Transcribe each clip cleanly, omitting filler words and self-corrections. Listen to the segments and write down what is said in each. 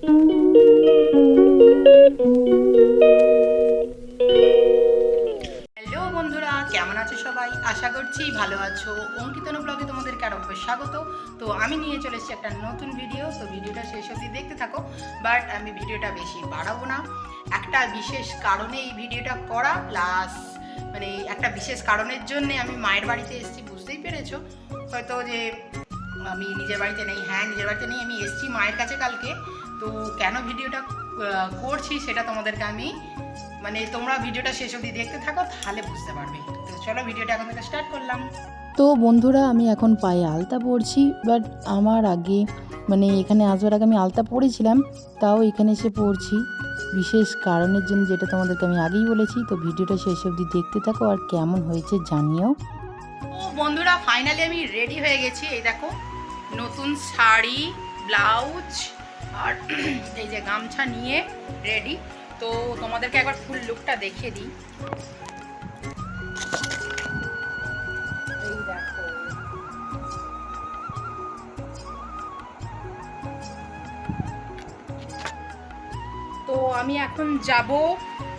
Hello বন্ধুরা, কেমন আছো সবাই? আশা করছি ভালো আছো। অঙ্কিতনু ব্লগে তোমাদেরকে আরো স্বাগত। তো আমি নিয়ে চলে এসেছি একটা নতুন ভিডিও। তো ভিডিওটা শেষ অবধি দেখতে থাকো, বাট আমি ভিডিওটা বেশি বাড়াবো না। একটা বিশেষ কারণে এই ভিডিওটা করা, প্লাস মানে একটা বিশেষ কারণের জন্য আমি মায়ের বাড়িতে এসেছি, বুঝতেই পেরেছো হয়তো যে আমি নিজের বাড়িতে নেই। হ্যাঁ, নিজের বাড়িতে নেই, আমি এসেছি মায়ের কাছে কালকে। তো কেন ভিডিওটা করছি সেটা তোমাদেরকে আমি মানে তোমরা ভিডিওটা শেষ অবধি দেখতে থাকো, তাহলে বুঝতে পারবে। তো চলো ভিডিওটা এখন থেকে স্টার্ট করলাম। তো বন্ধুরা, আমি এখন পায়ে আলতা পরছি, বাট আমার আগে মানে এখানে আসবার আগে আমি আলতা পরেছিলাম, তাও এখানে এসে পরছি বিশেষ কারণের জন্য, যেটা তোমাদেরকে আমি আগেই বলেছি। তো ভিডিওটা শেষ অবধি দেখতে থাকো আর কেমন হয়েছে জানিও। তো বন্ধুরা, ফাইনালি আমি রেডি হয়ে গেছি। এই দেখো, নতুন শাড়ি, ব্লাউজ আর এই যে গামছা নিয়ে রেডি। তো তোমাদেরকে একবার ফুল লুকটা দেখিয়ে দিই। এই দেখো, তো আমি এখন যাব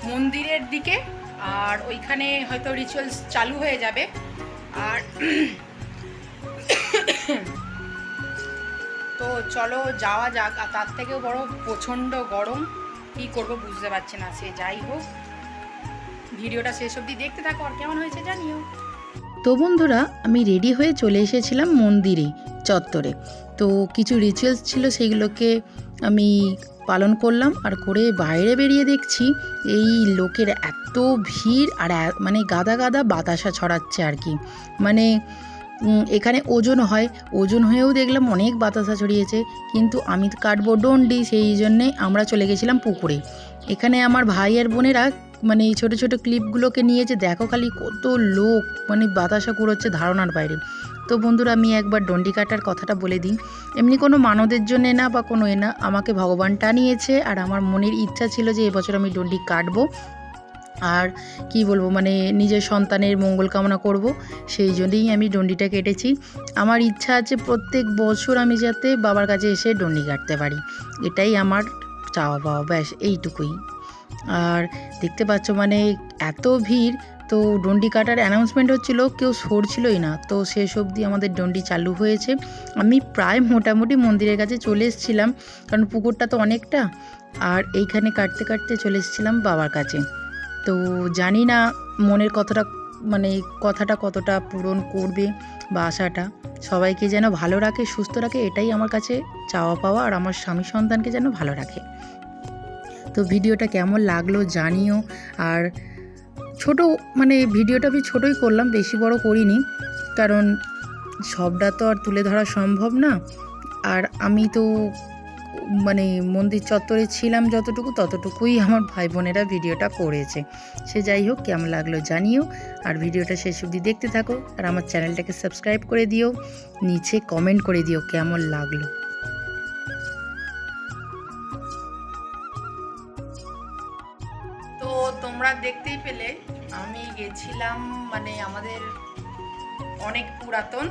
মন্দিরের দিকে, আর ওইখানে হয়তো রিচুয়ালস চালু হয়ে যাবে। আর তো চলো যাওয়া যাক। আর তার থেকেও বড় প্রচণ্ড গরম, কী করবো বুঝতে পারছি না। সে যাই হোক, ভিডিওটা শেষ অবধি দেখতে থাকো আর কেমন হয়েছে জানিও। তো বন্ধুরা, আমি রেডি হয়ে চলে এসেছিলাম মন্দিরে চত্বরে। তো কিছু রিচুয়ালস ছিল, সেইগুলোকে আমি পালন করলাম। আর করে বাইরে বেরিয়ে দেখছি এই লোকের এত ভিড়, আর মানে গাদা গাদা বাতাসা ছড়াচ্ছে আর কি। মানে এখানে ওজন হয়, ওজন হয়েও দেখলাম অনেক বাতাসা ছড়িয়েছে, কিন্তু আমি তো কাটবো ডন্ডি, সেই জন্যে আমরা চলে গেছিলাম পুকুরে। এখানে আমার ভাই আর বোনেরা মানে এই ছোটো ছোটো ক্লিপগুলোকে নিয়েছে, দেখো খালি কত লোক, মানে বাতাসা কুড়োচ্ছে ধারণার বাইরে। তো বন্ধুরা, আমি একবার ডন্ডি কাটার কথাটা বলে দিই। এমনি কোনো মানদের জন্যে না বা কোনো না, আমাকে ভগবান টানিয়েছে, আর আমার মনের ইচ্ছা ছিল যে এবছর আমি ডন্ডি কাটবো। আর কি বলবো, মানে নিজের সন্তানের মঙ্গল কামনা করব, সেই জন্যই আমি ডন্ডিটা কেটেছি। আমার ইচ্ছা আছে প্রত্যেক বছর আমি যাতে বাবার কাছে এসে ডন্ডি কাটতে পারি, এটাই আমার চাওয়া পাওয়া, ব্যাস এইটুকুই। আর দেখতে পাচ্ছ মানে এত ভিড়। তো ডন্ডি কাটার অ্যানাউন্সমেন্ট হচ্ছিল, কেউ সরছিলই না। তো শেষ অবধি আমাদের ডন্ডি চালু হয়েছে। আমি প্রায় মোটামুটি মন্দিরের কাছে চলে এসেছিলাম, কারণ পুকুরটা তো অনেকটা। আর এইখানে কাটতে কাটতে চলে এসেছিলাম বাবার কাছে। তো জানি না মনের কথাটা মানে কথাটা কতটা পূরণ করবে, বা আশাটা সবাইকে যেন ভালো রাখে, সুস্থ রাখে, এটাই আমার কাছে চাওয়া পাওয়া। আর আমার স্বামী সন্তানকে যেন ভালো রাখে। তো ভিডিওটা কেমন লাগলো জানিও। আর ছোট মানে ভিডিওটা আমি ছোটোই করলাম, বেশি বড় করিনি, কারণ সবটা তো আর তুলে ধরা সম্ভব না। আর আমি তো মানে মন্দির চত্বরে ছিলাম যতটুকু, ততটুকুই আমার ভাই বোনেরা ভিডিওটা করেছে। সে যাই হোক, কেমন লাগলো জানিও। আর ভিডিওটা শেষ অবধি দেখতে থাকো, আর আমার চ্যানেলটাকে সাবস্ক্রাইব করে দিও, নিচে কমেন্ট করে দিও কেমন লাগলো। তো তোমরা দেখতেই পেলে আমি গেছিলাম মানে আমাদের অনেক পুরাতন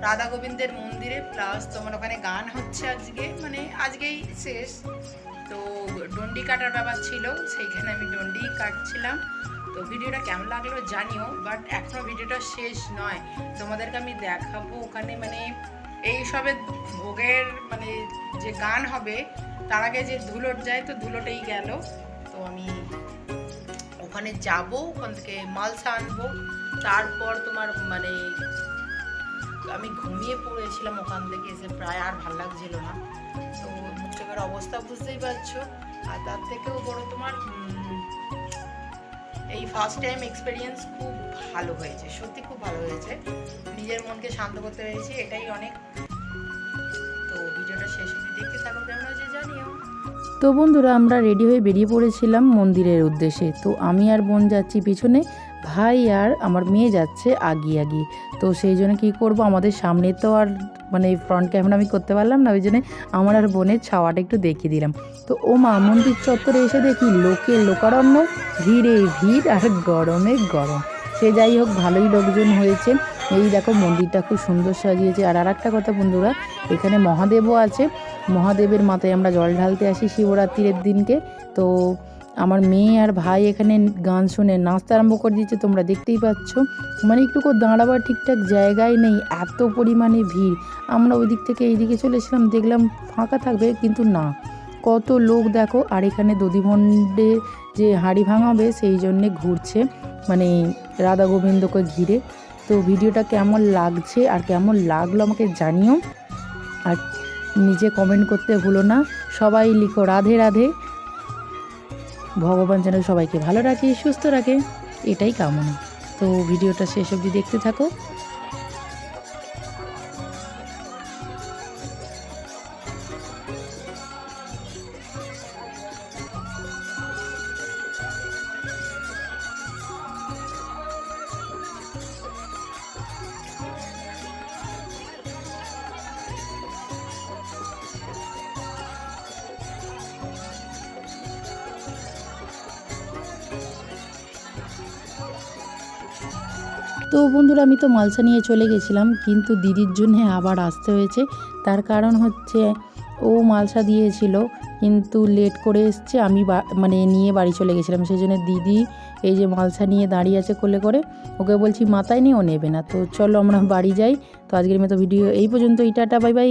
রাধা গোবিন্দের মন্দিরে, প্লাস তোমার ওখানে গান হচ্ছে আজকে, মানে আজকেই শেষ। তো ডন্ডি কাটার ব্যাপার ছিল, সেইখানে আমি ডন্ডি কাটছিলাম। তো ভিডিওটা কেমন লাগলো জানিও, বাট এখনও ভিডিওটা শেষ নয়, তোমাদেরকে আমি দেখাবো ওখানে মানে এই সবে ভোগের মানে যে গান হবে তার আগে যে ধুলোট যায়, তো ধুলোটেই গেল। তো আমি ওখানে যাব, ওখান থেকে মালসা আনবো। তারপর তোমার মানে আমি ঘুমিয়ে পড়েছিলাম ওখান থেকে এসে, প্রায় আর ভালো লাগছিল না। তো মুখ চোখের অবস্থা বুঝতেই পারছো। আর তার থেকেও বড় তোমার এই ফার্স্ট টাইম এক্সপিরিয়েন্স খুব ভালো হয়েছে, সত্যি খুব ভালো হয়েছে। নিজের মনকে শান্ত করতে পেরেছি, এটাই অনেক। তো ভিডিওটা শেষ অবধি দেখতে থাকো, কেমন হয়েছে জানিও। তো বন্ধুরা, আমরা রেডি হয়ে বেরিয়ে পড়েছিলাম মন্দিরের উদ্দেশ্যে। তো আমি আর বোন যাচ্ছি পিছনে, ভাই আর আমার মেয়ে যাচ্ছে আগিয়ে আগিয়ে। তো সেই জন্য কী করবো, আমাদের সামনে তো আর মানে ফ্রন্ট ক্যামেরা আমি করতে পারলাম না, ওই জন্য আমার আর বোনের ছাওয়াটা একটু দেখিয়ে দিলাম। তো ও মা, মন্দির চত্বরে এসে দেখি লোকে লোকারণ্য, ভিড়ে ভিড় আর গরমে গরম। সে যাই হোক, ভালোই লোকজন হয়েছে। এই দেখো মন্দিরটা খুব সুন্দর সাজিয়েছে। আর একটা কথা বন্ধুরা, এখানে মহাদেবও আছে। মহাদেবের মাথায় আমরা জল ঢালতে আসি শিবরাত্রির দিনকে। তো আমার মেয়ে আর ভাই এখানে গান শুনে নাচতে আরম্ভ করে দিয়েছে, তোমরা দেখতেই পাচ্ছ। মানে একটুকু দাঁড়াবার ঠিকঠাক জায়গায় নেই, এত পরিমাণে ভিড়। আমরা ওই দিক থেকে এইদিকে চলেছিলাম, দেখলাম ফাঁকা থাকবে, কিন্তু না, কত লোক দেখো। আর এখানে দধিমণ্ডে যে হাঁড়ি ভাঙাবে সেই জন্যে ঘুরছে, মানে রাধা গোবিন্দকে ঘিরে। তো ভিডিওটা কেমন লাগছে আর কেমন লাগলো আমাকে জানিও, আর নিজে কমেন্ট করতে ভুলো না। সবাই লিখো রাধে রাধে। ভগবান যেন সবাইকে ভালো রাখে, সুস্থ রাখে, এটাই কামনা। তো ভিডিওটা শেষ অবধি দেখতে থাকো। তো বন্ধুরা, আমি তো মালসা নিয়ে চলে গেছিলাম, কিন্তু দিদির জন্য আবার আসতে হয়েছে। তার কারণ হচ্ছে ও মালসা দিয়েছিল কিন্তু লেট করে এসছে, আমি মানে নিয়ে বাড়ি চলে গেছিলাম। সেই জন্য দিদি এই যে মালসা নিয়ে দাঁড়িয়ে আছে কোলে করে, ওকে বলছি মাথায় নিয়ে ও নেবে না। তো চলো আমরা বাড়ি যাই। তো আজকের মতো ভিডিও এই পর্যন্ত, টাটা, বাই বাই।